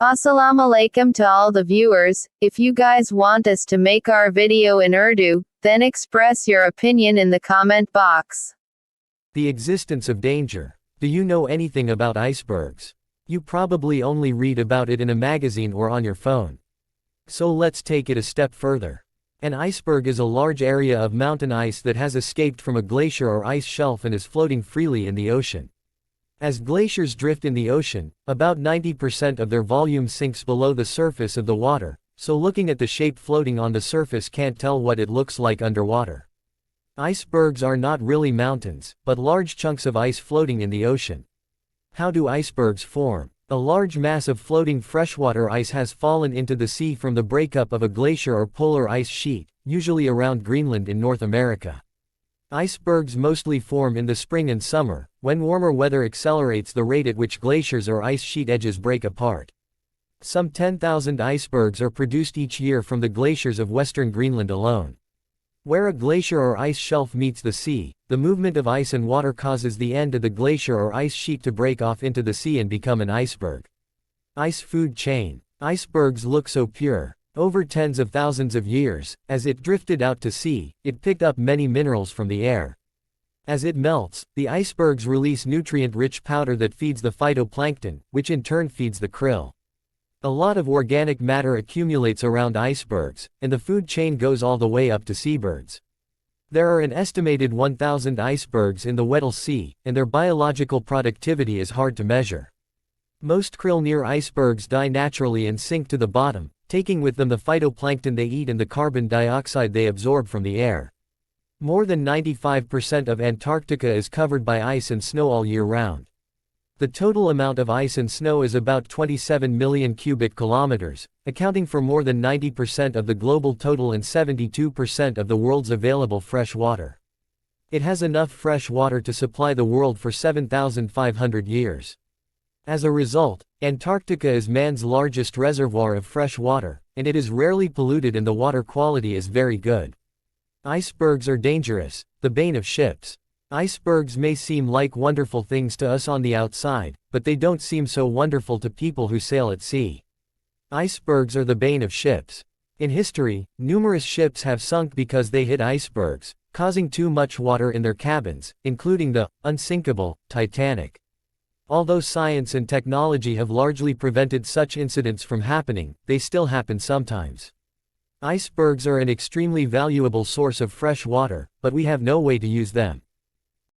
Assalamualaikum to all the viewers. If you guys want us to make our video in Urdu, then express your opinion in the comment box. The existence of danger. Do you know anything about icebergs? You probably only read about it in a magazine or on your phone. So let's take it a step further. An iceberg is a large area of mountain ice that has escaped from a glacier or ice shelf and is floating freely in the ocean. As glaciers drift in the ocean, about 90% of their volume sinks below the surface of the water, so looking at the shape floating on the surface can't tell what it looks like underwater. Icebergs are not really mountains, but large chunks of ice floating in the ocean. How do icebergs form? A large mass of floating freshwater ice has fallen into the sea from the breakup of a glacier or polar ice sheet, usually around Greenland in North America. Icebergs mostly form in the spring and summer, when warmer weather accelerates the rate at which glaciers or ice sheet edges break apart. Some 10,000 icebergs are produced each year from the glaciers of western Greenland alone. Where a glacier or ice shelf meets the sea, the movement of ice and water causes the end of the glacier or ice sheet to break off into the sea and become an iceberg. Ice food chain. Icebergs look so pure. Over tens of thousands of years, as it drifted out to sea, it picked up many minerals from the air. As it melts, the icebergs release nutrient-rich powder that feeds the phytoplankton, which in turn feeds the krill. A lot of organic matter accumulates around icebergs, and the food chain goes all the way up to seabirds. There are an estimated 1,000 icebergs in the Weddell Sea, and their biological productivity is hard to measure. Most krill near icebergs die naturally and sink to the bottom, taking with them the phytoplankton they eat and the carbon dioxide they absorb from the air. More than 95% of Antarctica is covered by ice and snow all year round. The total amount of ice and snow is about 27 million cubic kilometers, accounting for more than 90% of the global total and 72% of the world's available fresh water. It has enough fresh water to supply the world for 7,500 years. As a result, Antarctica is man's largest reservoir of fresh water, and it is rarely polluted and the water quality is very good. Icebergs are dangerous, the bane of ships. Icebergs may seem like wonderful things to us on the outside, but they don't seem so wonderful to people who sail at sea. Icebergs are the bane of ships. In history, numerous ships have sunk because they hit icebergs, causing too much water in their cabins, including the unsinkable Titanic. Although science and technology have largely prevented such incidents from happening, they still happen sometimes. Icebergs are an extremely valuable source of fresh water, but we have no way to use them.